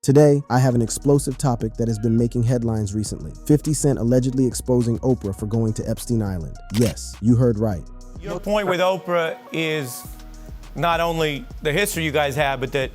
Today, I have an explosive topic that has been making headlines recently. 50 Cent allegedly exposing Oprah for going to Epstein Island. Yes, you heard right. Your point with Oprah is not only the history you guys have, but that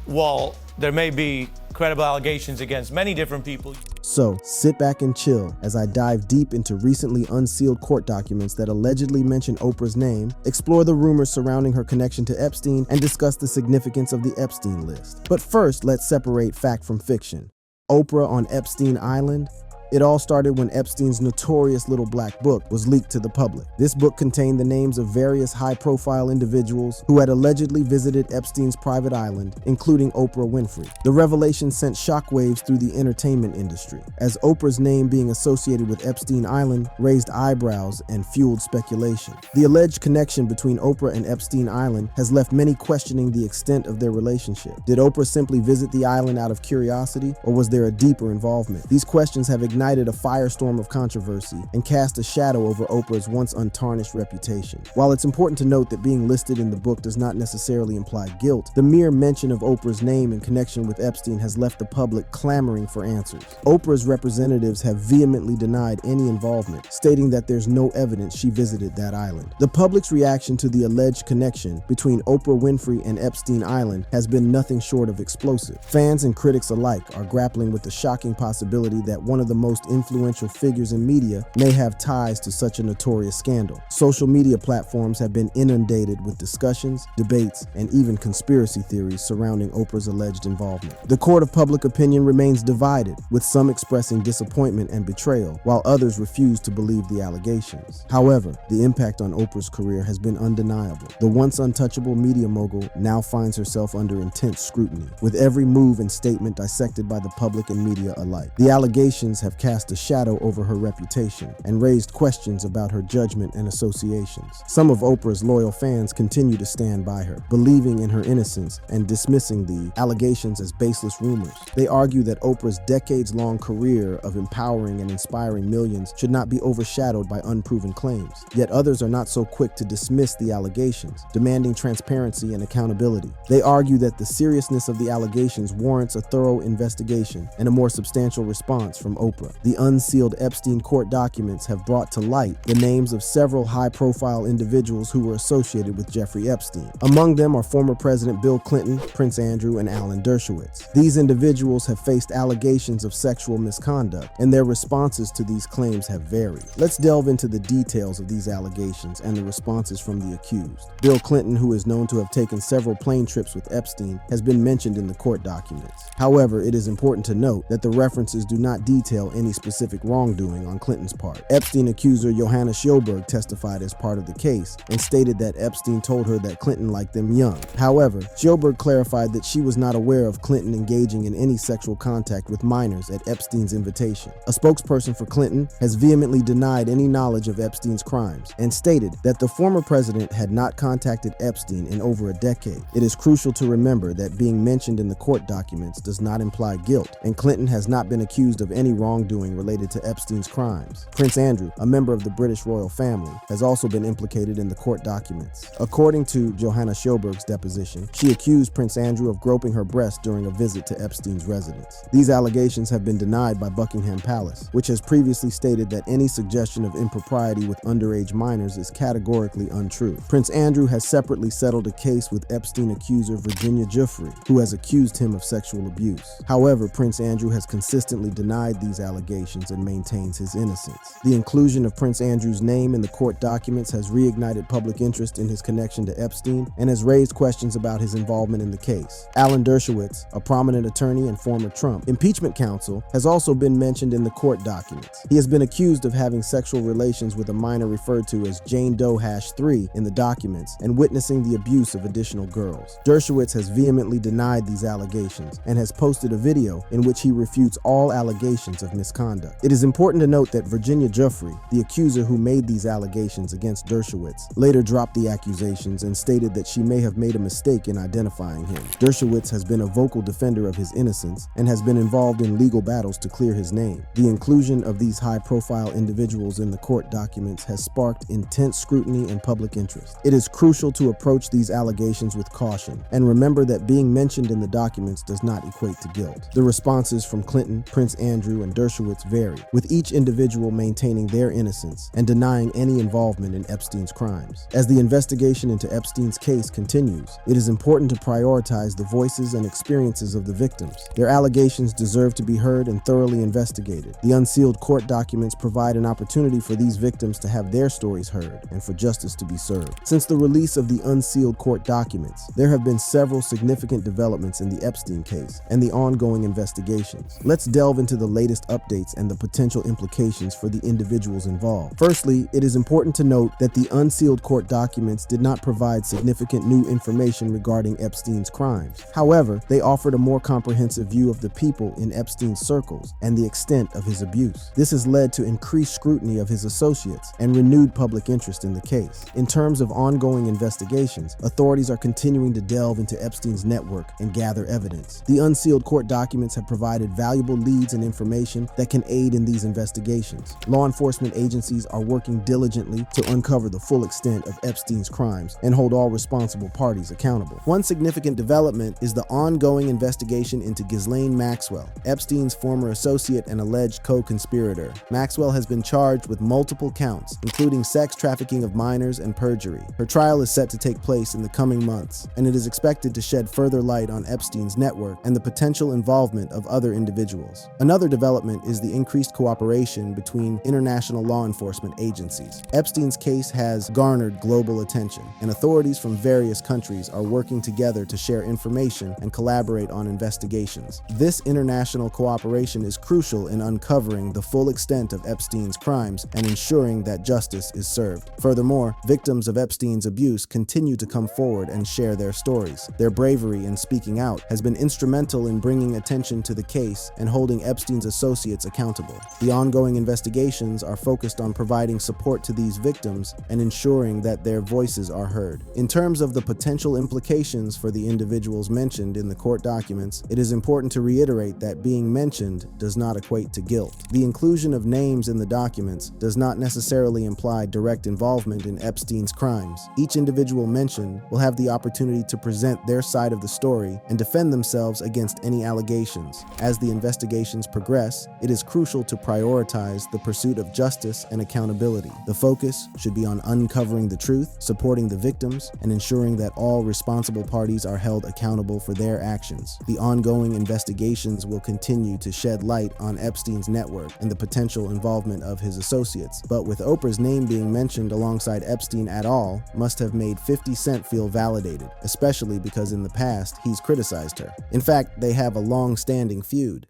while there may be credible allegations against many different people. So, sit back and chill as I dive deep into recently unsealed court documents that allegedly mention Oprah's name, explore the rumors surrounding her connection to Epstein, and discuss the significance of the Epstein list. But first, let's separate fact from fiction. Oprah on Epstein Island? It all started when Epstein's notorious Little Black Book was leaked to the public. This book contained the names of various high-profile individuals who had allegedly visited Epstein's private island, including Oprah Winfrey. The revelation sent shockwaves through the entertainment industry, as Oprah's name being associated with Epstein Island raised eyebrows and fueled speculation. The alleged connection between Oprah and Epstein Island has left many questioning the extent of their relationship. Did Oprah simply visit the island out of curiosity, or was there a deeper involvement? These questions have ignited a firestorm of controversy and cast a shadow over Oprah's once untarnished reputation. While it's important to note that being listed in the book does not necessarily imply guilt, the mere mention of Oprah's name in connection with Epstein has left the public clamoring for answers. Oprah's representatives have vehemently denied any involvement, stating that there's no evidence she visited that island. The public's reaction to the alleged connection between Oprah Winfrey and Epstein Island has been nothing short of explosive. Fans and critics alike are grappling with the shocking possibility that one of the most influential figures in media may have ties to such a notorious scandal. Social media platforms have been inundated with discussions, debates, and even conspiracy theories surrounding Oprah's alleged involvement. The court of public opinion remains divided, with some expressing disappointment and betrayal, while others refuse to believe the allegations. However, the impact on Oprah's career has been undeniable. The once untouchable media mogul now finds herself under intense scrutiny, with every move and statement dissected by the public and media alike. The allegations have cast a shadow over her reputation and raised questions about her judgment and associations. Some of Oprah's loyal fans continue to stand by her, believing in her innocence and dismissing the allegations as baseless rumors. They argue that Oprah's decades-long career of empowering and inspiring millions should not be overshadowed by unproven claims. Yet others are not so quick to dismiss the allegations, demanding transparency and accountability. They argue that the seriousness of the allegations warrants a thorough investigation and a more substantial response from Oprah. The unsealed Epstein court documents have brought to light the names of several high-profile individuals who were associated with Jeffrey Epstein. Among them are former President Bill Clinton, Prince Andrew, and Alan Dershowitz. These individuals have faced allegations of sexual misconduct, and their responses to these claims have varied. Let's delve into the details of these allegations and the responses from the accused. Bill Clinton, who is known to have taken several plane trips with Epstein, has been mentioned in the court documents. However, it is important to note that the references do not detail any specific wrongdoing on Clinton's part. Epstein accuser Johanna Sjoberg testified as part of the case and stated that Epstein told her that Clinton liked them young. However, Sjoberg clarified that she was not aware of Clinton engaging in any sexual contact with minors at Epstein's invitation. A spokesperson for Clinton has vehemently denied any knowledge of Epstein's crimes and stated that the former president had not contacted Epstein in over a decade. It is crucial to remember that being mentioned in the court documents does not imply guilt, and Clinton has not been accused of any wrongdoing related to Epstein's crimes. Prince Andrew, a member of the British royal family, has also been implicated in the court documents. According to Johanna Sjoberg's deposition, she accused Prince Andrew of groping her breast during a visit to Epstein's residence. These allegations have been denied by Buckingham Palace, which has previously stated that any suggestion of impropriety with underage minors is categorically untrue. Prince Andrew has separately settled a case with Epstein accuser Virginia Giuffre, who has accused him of sexual abuse. However, Prince Andrew has consistently denied these allegations and maintains his innocence. The inclusion of Prince Andrew's name in the court documents has reignited public interest in his connection to Epstein and has raised questions about his involvement in the case. Alan Dershowitz, a prominent attorney and former Trump impeachment counsel, has also been mentioned in the court documents. He has been accused of having sexual relations with a minor referred to as Jane Doe #3 in the documents and witnessing the abuse of additional girls. Dershowitz has vehemently denied these allegations and has posted a video in which he refutes all allegations of misconduct. It is important to note that Virginia Giuffre, the accuser who made these allegations against Dershowitz, later dropped the accusations and stated that she may have made a mistake in identifying him. Dershowitz has been a vocal defender of his innocence and has been involved in legal battles to clear his name. The inclusion of these high-profile individuals in the court documents has sparked intense scrutiny and public interest. It is crucial to approach these allegations with caution and remember that being mentioned in the documents does not equate to guilt. The responses from Clinton, Prince Andrew, and Dershowitz vary, with each individual maintaining their innocence and denying any involvement in Epstein's crimes. As the investigation into Epstein's case continues, it is important to prioritize the voices and experiences of the victims. Their allegations deserve to be heard and thoroughly investigated. The unsealed court documents provide an opportunity for these victims to have their stories heard and for justice to be served. Since the release of the unsealed court documents, there have been several significant developments in the Epstein case and the ongoing investigations. Let's delve into the latest updates and the potential implications for the individuals involved. Firstly, it is important to note that the unsealed court documents did not provide significant new information regarding Epstein's crimes. However, they offered a more comprehensive view of the people in Epstein's circles and the extent of his abuse. This has led to increased scrutiny of his associates and renewed public interest in the case. In terms of ongoing investigations, authorities are continuing to delve into Epstein's network and gather evidence. The unsealed court documents have provided valuable leads and information that can aid in these investigations. Law enforcement agencies are working diligently to uncover the full extent of Epstein's crimes and hold all responsible parties accountable. One significant development is the ongoing investigation into Ghislaine Maxwell, Epstein's former associate and alleged co-conspirator. Maxwell has been charged with multiple counts, including sex trafficking of minors and perjury. Her trial is set to take place in the coming months, and it is expected to shed further light on Epstein's network and the potential involvement of other individuals. Another development is the increased cooperation between international law enforcement agencies. Epstein's case has garnered global attention, and authorities from various countries are working together to share information and collaborate on investigations. This international cooperation is crucial in uncovering the full extent of Epstein's crimes and ensuring that justice is served. Furthermore, victims of Epstein's abuse continue to come forward and share their stories. Their bravery in speaking out has been instrumental in bringing attention to the case and holding Epstein's associates accountable. The ongoing investigations are focused on providing support to these victims and ensuring that their voices are heard. In terms of the potential implications for the individuals mentioned in the court documents, it is important to reiterate that being mentioned does not equate to guilt. The inclusion of names in the documents does not necessarily imply direct involvement in Epstein's crimes. Each individual mentioned will have the opportunity to present their side of the story and defend themselves against any allegations. As the investigations progress, it is crucial to prioritize the pursuit of justice and accountability. The focus should be on uncovering the truth, supporting the victims, and ensuring that all responsible parties are held accountable for their actions. The ongoing investigations will continue to shed light on Epstein's network and the potential involvement of his associates, but with Oprah's name being mentioned alongside Epstein at all must have made 50 Cent feel validated, especially because in the past he's criticized her. In fact, they have a long-standing feud.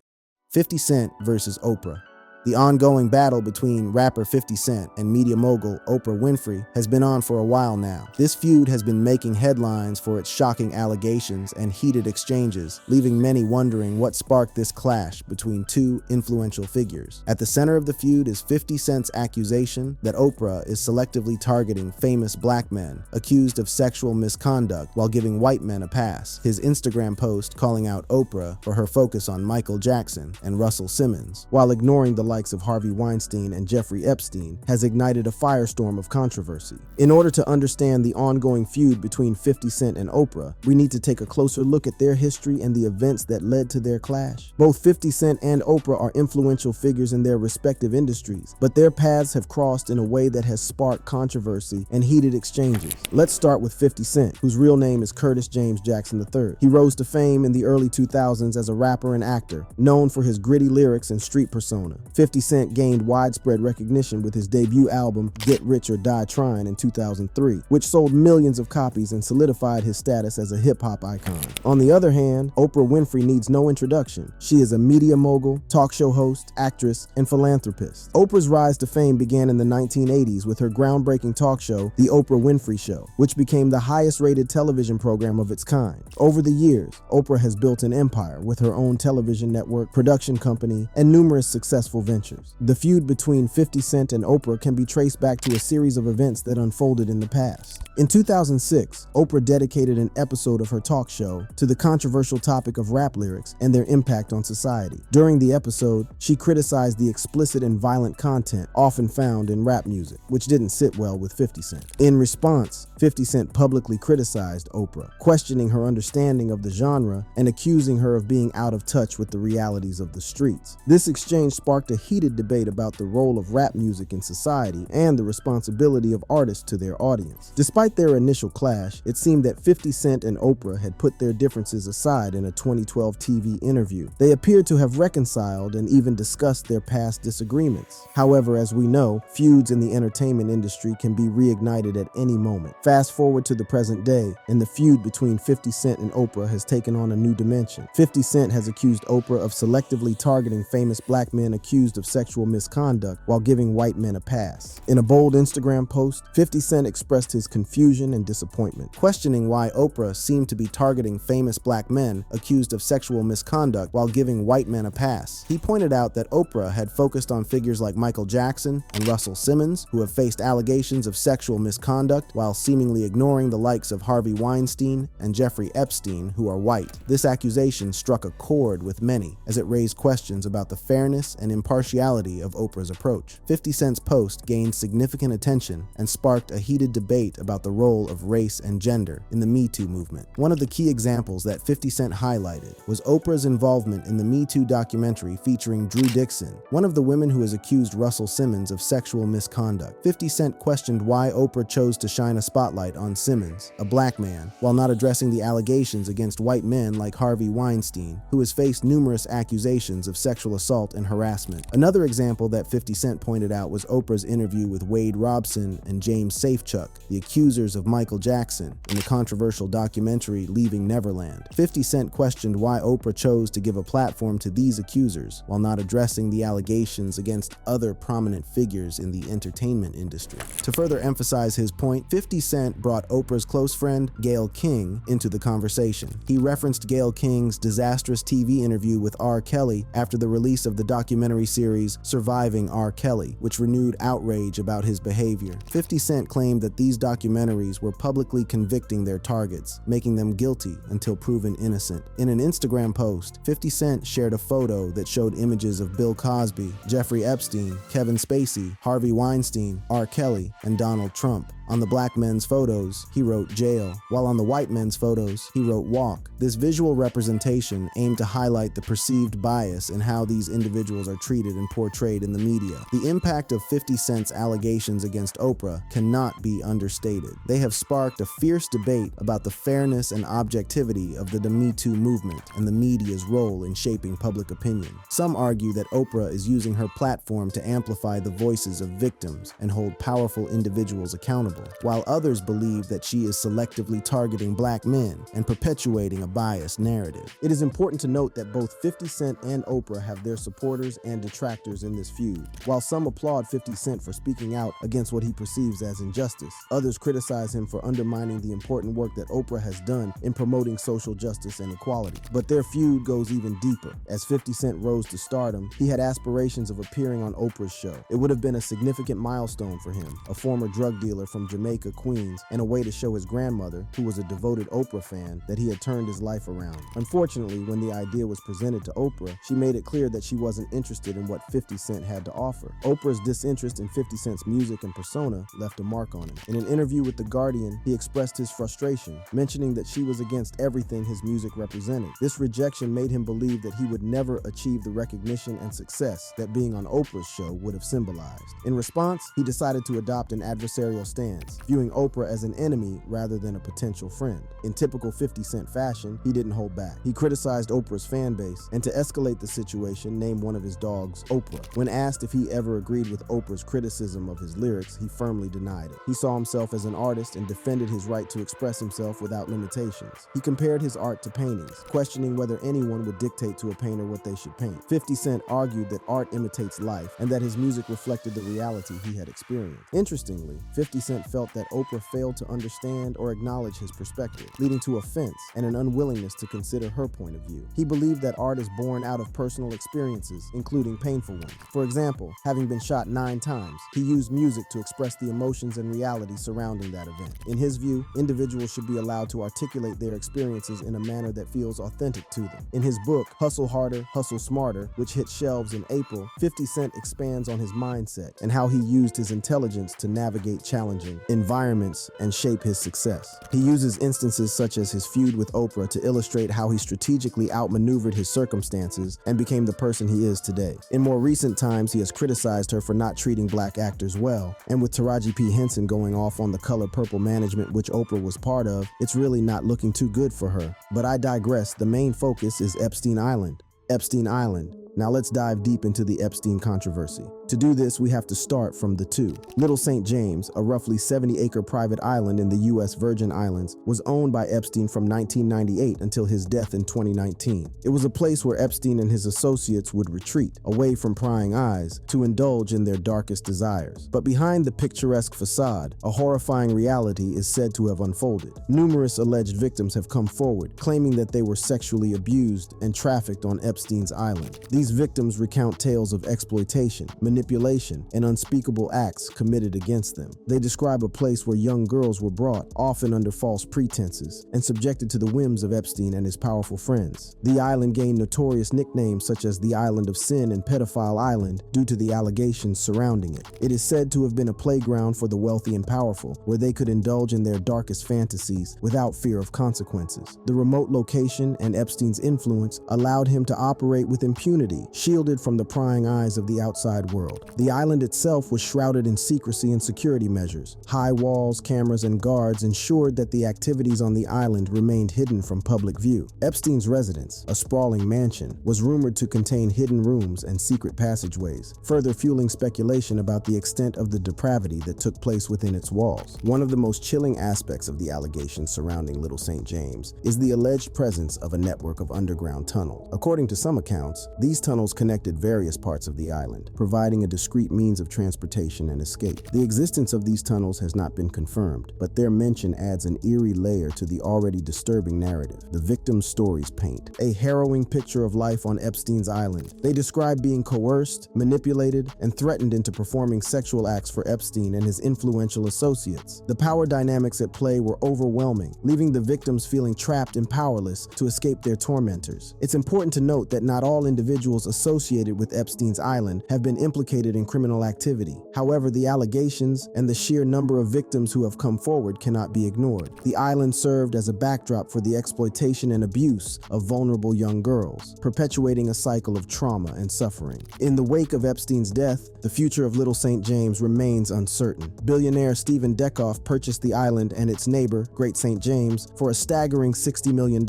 50 Cent versus Oprah. The ongoing battle between rapper 50 Cent and media mogul Oprah Winfrey has been on for a while now. This feud has been making headlines for its shocking allegations and heated exchanges, leaving many wondering what sparked this clash between two influential figures. At the center of the feud is 50 Cent's accusation that Oprah is selectively targeting famous black men accused of sexual misconduct while giving white men a pass. His Instagram post calling out Oprah for her focus on Michael Jackson and Russell Simmons, while ignoring the likes of Harvey Weinstein and Jeffrey Epstein, has ignited a firestorm of controversy. In order to understand the ongoing feud between 50 Cent and Oprah, we need to take a closer look at their history and the events that led to their clash. Both 50 Cent and Oprah are influential figures in their respective industries, but their paths have crossed in a way that has sparked controversy and heated exchanges. Let's start with 50 Cent, whose real name is Curtis James Jackson III. He rose to fame in the early 2000s as a rapper and actor, known for his gritty lyrics and street persona. 50 50 Cent gained widespread recognition with his debut album Get Rich or Die Trying in 2003, which sold millions of copies and solidified his status as a hip-hop icon. On the other hand, Oprah Winfrey needs no introduction. She is a media mogul, talk show host, actress, and philanthropist. Oprah's rise to fame began in the 1980s with her groundbreaking talk show, The Oprah Winfrey Show, which became the highest-rated television program of its kind. Over the years, Oprah has built an empire with her own television network, production company, and numerous successful ventures. The feud between 50 Cent and Oprah can be traced back to a series of events that unfolded in the past. In 2006, Oprah dedicated an episode of her talk show to the controversial topic of rap lyrics and their impact on society. During the episode, she criticized the explicit and violent content often found in rap music, which didn't sit well with 50 Cent. In response, 50 Cent publicly criticized Oprah, questioning her understanding of the genre and accusing her of being out of touch with the realities of the streets. This exchange sparked a heated debate about the role of rap music in society and the responsibility of artists to their audience. Despite their initial clash, it seemed that 50 Cent and Oprah had put their differences aside in a 2012 TV interview. They appeared to have reconciled and even discussed their past disagreements. However, as we know, feuds in the entertainment industry can be reignited at any moment. Fast forward to the present day, and the feud between 50 Cent and Oprah has taken on a new dimension. 50 Cent has accused Oprah of selectively targeting famous black men accused of sexual misconduct while giving white men a pass. In a bold Instagram post, 50 Cent expressed his confusion and disappointment, questioning why Oprah seemed to be targeting famous black men accused of sexual misconduct while giving white men a pass. He pointed out that Oprah had focused on figures like Michael Jackson and Russell Simmons, who have faced allegations of sexual misconduct while seemingly ignoring the likes of Harvey Weinstein and Jeffrey Epstein, who are white. This accusation struck a chord with many, as it raised questions about the fairness and impartiality of Oprah's approach. 50 Cent's post gained significant attention and sparked a heated debate about the role of race and gender in the Me Too movement. One of the key examples that 50 Cent highlighted was Oprah's involvement in the Me Too documentary featuring Drew Dixon, one of the women who has accused Russell Simmons of sexual misconduct. 50 Cent questioned why Oprah chose to shine a spotlight on Simmons, a black man, while not addressing the allegations against white men like Harvey Weinstein, who has faced numerous accusations of sexual assault and harassment. Another example that 50 Cent pointed out was Oprah's interview with Wade Robson and James Safechuck, the accusers of Michael Jackson, in the controversial documentary Leaving Neverland. 50 Cent questioned why Oprah chose to give a platform to these accusers while not addressing the allegations against other prominent figures in the entertainment industry. To further emphasize his point, 50 Cent brought Oprah's close friend, Gayle King, into the conversation. He referenced Gayle King's disastrous TV interview with R. Kelly after the release of the documentary series Surviving R. Kelly, which renewed outrage about his behavior. 50 Cent claimed that these documentaries were publicly convicting their targets, making them guilty until proven innocent. In an Instagram post, 50 Cent shared a photo that showed images of Bill Cosby, Jeffrey Epstein, Kevin Spacey, Harvey Weinstein, R. Kelly, and Donald Trump. On the black men's photos, he wrote jail, while on the white men's photos, he wrote walk. This visual representation aimed to highlight the perceived bias in how these individuals are treated and portrayed in the media. The impact of 50 Cent's allegations against Oprah cannot be understated. They have sparked a fierce debate about the fairness and objectivity of the Me Too movement and the media's role in shaping public opinion. Some argue that Oprah is using her platform to amplify the voices of victims and hold powerful individuals accountable, while others believe that she is selectively targeting black men and perpetuating a biased narrative. It is important to note that both 50 Cent and Oprah have their supporters and detractors in this feud. While some applaud 50 Cent for speaking out against what he perceives as injustice, others criticize him for undermining the important work that Oprah has done in promoting social justice and equality. But their feud goes even deeper. As 50 Cent rose to stardom, he had aspirations of appearing on Oprah's show. It would have been a significant milestone for him, a former drug dealer from Jamaica, Queens, and a way to show his grandmother, who was a devoted Oprah fan, that he had turned his life around. Unfortunately, when the idea was presented to Oprah, she made it clear that she wasn't interested in what 50 Cent had to offer. Oprah's disinterest in 50 Cent's music and persona left a mark on him. In an interview with The Guardian, he expressed his frustration, mentioning that she was against everything his music represented. This rejection made him believe that he would never achieve the recognition and success that being on Oprah's show would have symbolized. In response, he decided to adopt an adversarial stance, stance, viewing Oprah as an enemy rather than a potential friend. In typical 50 Cent fashion, he didn't hold back. He criticized Oprah's fan base, and to escalate the situation, named one of his dogs Oprah. When asked if he ever agreed with Oprah's criticism of his lyrics, he firmly denied it. He saw himself as an artist and defended his right to express himself without limitations. He compared his art to paintings, questioning whether anyone would dictate to a painter what they should paint. 50 Cent argued that art imitates life and that his music reflected the reality he had experienced. Interestingly, 50 Cent felt that Oprah failed to understand or acknowledge his perspective, leading to offense and an unwillingness to consider her point of view. He believed that art is born out of personal experiences, including painful ones. For example, having been shot 9 times, he used music to express the emotions and reality surrounding that event. In his view, individuals should be allowed to articulate their experiences in a manner that feels authentic to them. In his book, Hustle Harder, Hustle Smarter, which hit shelves in April, 50 Cent expands on his mindset and how he used his intelligence to navigate challenging environments and shape his success. He uses instances such as his feud with Oprah to illustrate how he strategically outmaneuvered his circumstances and became the person he is today. In more recent times, he has criticized her for not treating black actors well, and with Taraji P. Henson going off on the Color Purple management which Oprah was part of, it's really not looking too good for her. But I digress. The main focus is Epstein Island. Epstein Island. Now let's dive deep into the Epstein controversy. To do this, we have to start from the two. Little St. James, a roughly 70-acre private island in the U.S. Virgin Islands, was owned by Epstein from 1998 until his death in 2019. It was a place where Epstein and his associates would retreat, away from prying eyes, to indulge in their darkest desires. But behind the picturesque facade, a horrifying reality is said to have unfolded. Numerous alleged victims have come forward, claiming that they were sexually abused and trafficked on Epstein's island. These victims recount tales of exploitation, manipulation, and unspeakable acts committed against them. They describe a place where young girls were brought, often under false pretenses, and subjected to the whims of Epstein and his powerful friends. The island gained notorious nicknames such as the Island of Sin and Pedophile Island due to the allegations surrounding it. It is said to have been a playground for the wealthy and powerful, where they could indulge in their darkest fantasies without fear of consequences. The remote location and Epstein's influence allowed him to operate with impunity, shielded from the prying eyes of the outside world. The island itself was shrouded in secrecy and security measures. High walls, cameras, and guards ensured that the activities on the island remained hidden from public view. Epstein's residence, a sprawling mansion, was rumored to contain hidden rooms and secret passageways, further fueling speculation about the extent of the depravity that took place within its walls. One of the most chilling aspects of the allegations surrounding Little St. James is the alleged presence of a network of underground tunnels. According to some accounts, these tunnels connected various parts of the island, providing a discrete means of transportation and escape. The existence of these tunnels has not been confirmed, but their mention adds an eerie layer to the already disturbing narrative. The victims' stories paint a harrowing picture of life on Epstein's island. They describe being coerced, manipulated, and threatened into performing sexual acts for Epstein and his influential associates. The power dynamics at play were overwhelming, leaving the victims feeling trapped and powerless to escape their tormentors. It's important to note that not all individuals associated with Epstein's island have been implicated in criminal activity. However, the allegations and the sheer number of victims who have come forward cannot be ignored. The island served as a backdrop for the exploitation and abuse of vulnerable young girls, perpetuating a cycle of trauma and suffering. In the wake of Epstein's death, the future of Little St. James remains uncertain. Billionaire Stephen Dekoff purchased the island and its neighbor, Great St. James, for a staggering $60 million.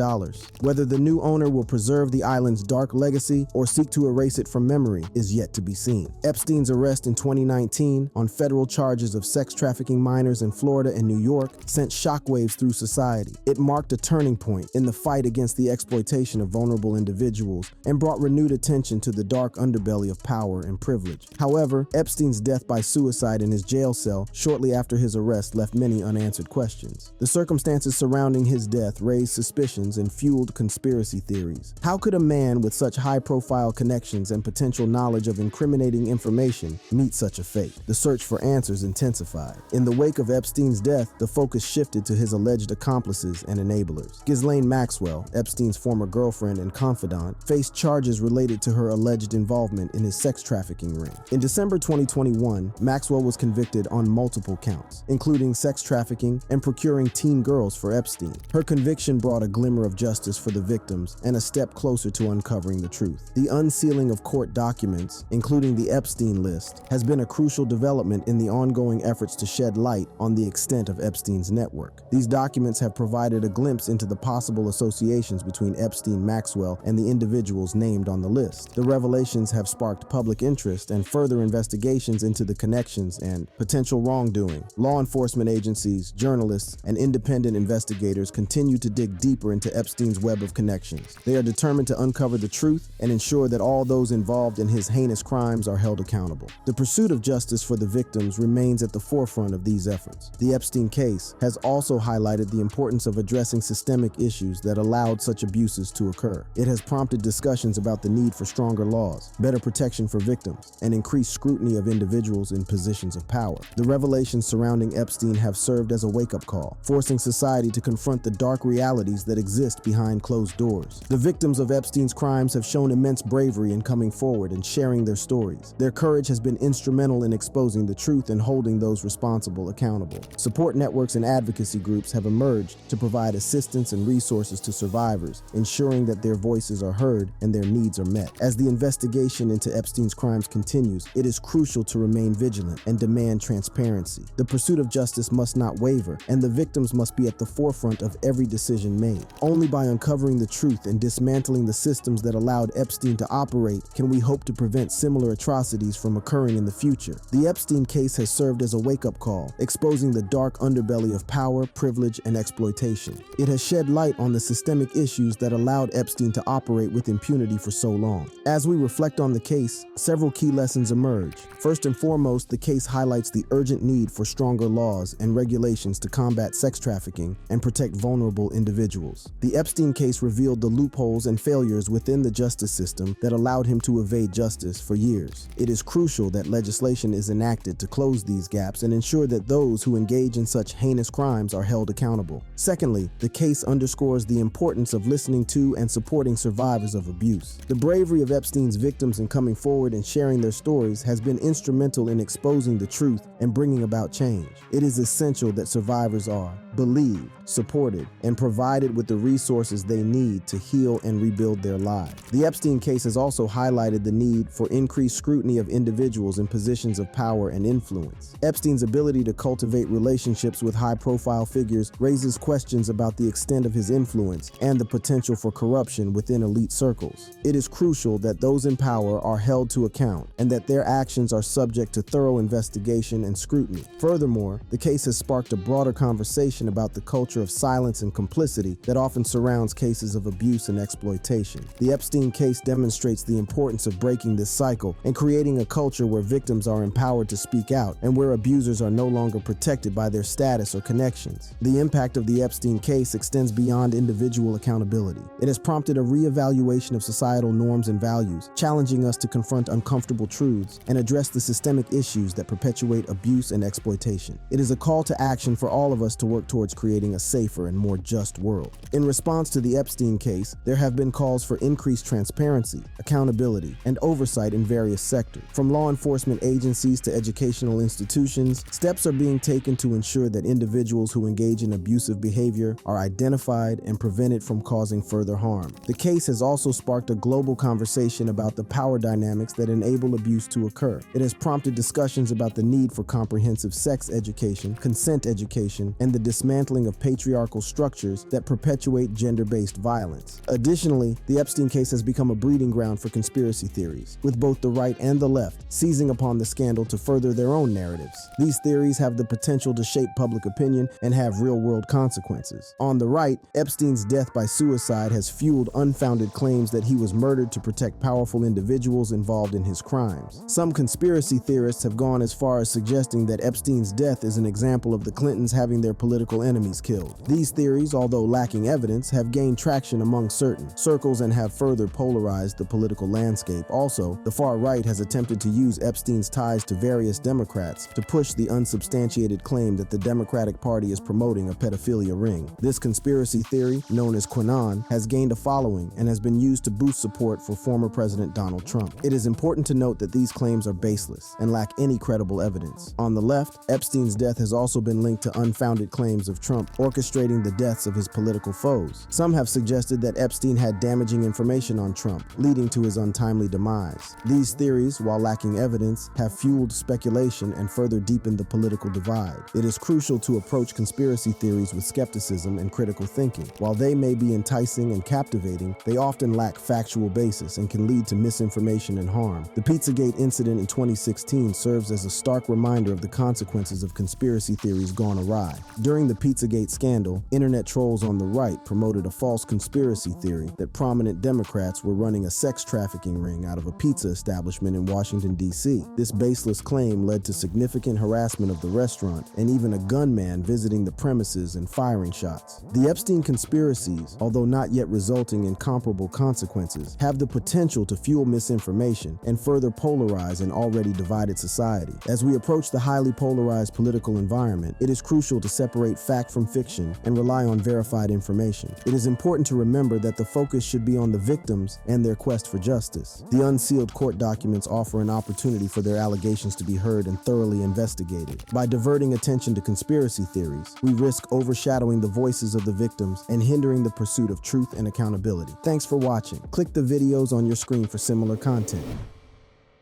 Whether the new owner will preserve the island's dark legacy or seek to erase it from memory is yet to be seen. Epstein's arrest in 2019 on federal charges of sex trafficking minors in Florida and New York sent shockwaves through society. It marked a turning point in the fight against the exploitation of vulnerable individuals and brought renewed attention to the dark underbelly of power and privilege. However, Epstein's death by suicide in his jail cell shortly after his arrest left many unanswered questions. The circumstances surrounding his death raised suspicions and fueled conspiracy theories. How could a man with such high-profile connections and potential knowledge of incriminating information meet such a fate? The search for answers intensified. In the wake of Epstein's death, the focus shifted to his alleged accomplices and enablers. Ghislaine Maxwell, Epstein's former girlfriend and confidant, faced charges related to her alleged involvement in his sex trafficking ring. In December 2021, Maxwell was convicted on multiple counts, including sex trafficking and procuring teen girls for Epstein. Her conviction brought a glimmer of justice for the victims and a step closer to uncovering the truth. The The unsealing of court documents, including the Epstein list, has been a crucial development in the ongoing efforts to shed light on the extent of Epstein's network. These documents have provided a glimpse into the possible associations between Epstein, Maxwell, and the individuals named on the list. The revelations have sparked public interest and further investigations into the connections and potential wrongdoing. Law enforcement agencies, journalists, and independent investigators continue to dig deeper into Epstein's web of connections. They are determined to uncover the truth and ensure that all those involved in his heinous crimes are held accountable. The pursuit of justice for the victims remains at the forefront of these efforts. The Epstein case has also highlighted the importance of addressing systemic issues that allowed such abuses to occur. It has prompted discussions about the need for stronger laws, better protection for victims, and increased scrutiny of individuals in positions of power. The revelations surrounding Epstein have served as a wake-up call, forcing society to confront the dark realities that exist behind closed doors. The victims of Epstein's crimes have shown immense bravery in coming forward and sharing their stories. Their courage has been instrumental in exposing the truth and holding those responsible accountable. Support networks and advocacy groups have emerged to provide assistance and resources to survivors, ensuring that their voices are heard and their needs are met. As the investigation into Epstein's crimes continues, it is crucial to remain vigilant and demand transparency. The pursuit of justice must not waver, and the victims must be at the forefront of every decision made. Only by uncovering the truth and dismantling the systems that allowed Epstein to operate can we hope to prevent similar atrocities from occurring in the future. The Epstein case has served as a wake-up call, exposing the dark underbelly of power, privilege, and exploitation. It has shed light on the systemic issues that allowed Epstein to operate with impunity for so long. As we reflect on the case, several key lessons emerge. First and foremost, the case highlights the urgent need for stronger laws and regulations to combat sex trafficking and protect vulnerable individuals. The Epstein case revealed the loopholes and failures within the justice system that allowed him to evade justice for years. It is crucial that legislation is enacted to close these gaps and ensure that those who engage in such heinous crimes are held accountable. Secondly, the case underscores the importance of listening to and supporting survivors of abuse. The bravery of Epstein's victims in coming forward and sharing their stories has been instrumental in exposing the truth and bringing about change. It is essential that survivors are believed, supported, and provided with the resources they need to heal and rebuild their lives. The Epstein case has also highlighted the need for increased scrutiny of individuals in positions of power and influence. Epstein's ability to cultivate relationships with high-profile figures raises questions about the extent of his influence and the potential for corruption within elite circles. It is crucial that those in power are held to account and that their actions are subject to thorough investigation and scrutiny. Furthermore, the case has sparked a broader conversation about the culture of silence and complicity that often surrounds cases of abuse and exploitation. The Epstein case demonstrates the importance of breaking this cycle and creating a culture where victims are empowered to speak out and where abusers are no longer protected by their status or connections. The impact of the Epstein case extends beyond individual accountability. It has prompted a reevaluation of societal norms and values, challenging us to confront uncomfortable truths and address the systemic issues that perpetuate abuse and exploitation. It is a call to action for all of us to work towards creating a safer and more just world. In response to the Epstein case, there have been calls for increased transparency, accountability, and oversight in various sectors. From law enforcement agencies to educational institutions, steps are being taken to ensure that individuals who engage in abusive behavior are identified and prevented from causing further harm. The case has also sparked a global conversation about the power dynamics that enable abuse to occur. It has prompted discussions about the need for comprehensive sex education, consent education, and the dismantling of patriarchal structures that perpetuate gender-based violence. Additionally, the Epstein case has become a breeding ground for conspiracy theories, with both the right and the left seizing upon the scandal to further their own narratives. These theories have the potential to shape public opinion and have real-world consequences. On the right, Epstein's death by suicide has fueled unfounded claims that he was murdered to protect powerful individuals involved in his crimes. Some conspiracy theorists have gone as far as suggesting that Epstein's death is an example of the Clintons having their political enemies killed. These theories, although lacking evidence, have gained traction among certain circles and have further polarized the political landscape. Also, the far right has attempted to use Epstein's ties to various Democrats to push the unsubstantiated claim that the Democratic Party is promoting a pedophilia ring. This conspiracy theory, known as QAnon, has gained a following and has been used to boost support for former President Donald Trump. It is important to note that these claims are baseless and lack any credible evidence. On the left, Epstein's death has also been linked to unfounded claims claims of Trump orchestrating the deaths of his political foes. Some have suggested that Epstein had damaging information on Trump, leading to his untimely demise. These theories, while lacking evidence, have fueled speculation and further deepened the political divide. It is crucial to approach conspiracy theories with skepticism and critical thinking. While they may be enticing and captivating, they often lack factual basis and can lead to misinformation and harm. The Pizzagate incident in 2016 serves as a stark reminder of the consequences of conspiracy theories gone awry. During the Pizzagate scandal, internet trolls on the right promoted a false conspiracy theory that prominent Democrats were running a sex trafficking ring out of a pizza establishment in Washington, D.C. This baseless claim led to significant harassment of the restaurant and even a gunman visiting the premises and firing shots. The Epstein conspiracies, although not yet resulting in comparable consequences, have the potential to fuel misinformation and further polarize an already divided society. As we approach the highly polarized political environment, it is crucial to separate fact from fiction and rely on verified information. It is important to remember that the focus should be on the victims and their quest for justice. The unsealed court documents offer an opportunity for their allegations to be heard and thoroughly investigated. By diverting attention to conspiracy theories, we risk overshadowing the voices of the victims and hindering the pursuit of truth and accountability. Thanks for watching. Click the videos on your screen for similar content.